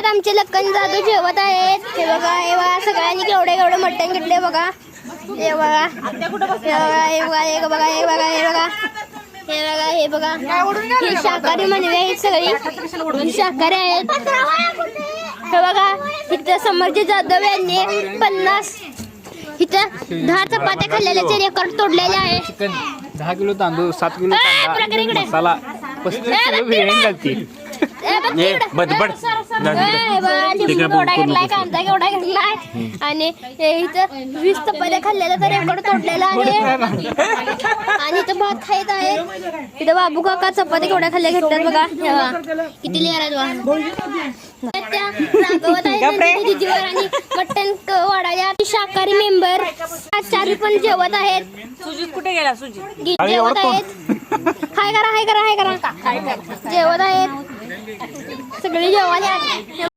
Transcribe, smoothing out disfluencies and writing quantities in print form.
आमचे लक्कन जाधव जेवत आहेत. हे बघा सगळ्यांनी केवढे मटण घेतले बघा. हे बघा हे बघा हे शाकाहारी मनवे आहेत, सगळी शाकाहारी आहेत. हे बघा इथं समर्थ जाधव यांनी 50 इथं 10 चपात्या खाल्लेल्याचे रेकॉर्ड तोडलेले आहे. 10 किलो तांदूळ, 7 किलो कांदा, मसाला, 35 किलो बिर्याणी घालते. बडबड कांदा केवढा घेतलाय आणि इथं 20 चपात्या खाल्लेला रेकॉर्ड तोडलेला आहे. आणि इथं भात खायचं आहे. इथं बाबू काका चपात्या केवढ्या खाल्ल्या घेतल्यात बघा. किती लिहायला आणि मटण वाढायला शाकाहारी मेंबर आचारी पण जेवत आहेत. सुजित कुठे गेला? सुजित जेवत आहेत. हाय करा जेवत आहेत सगळे जेवायला.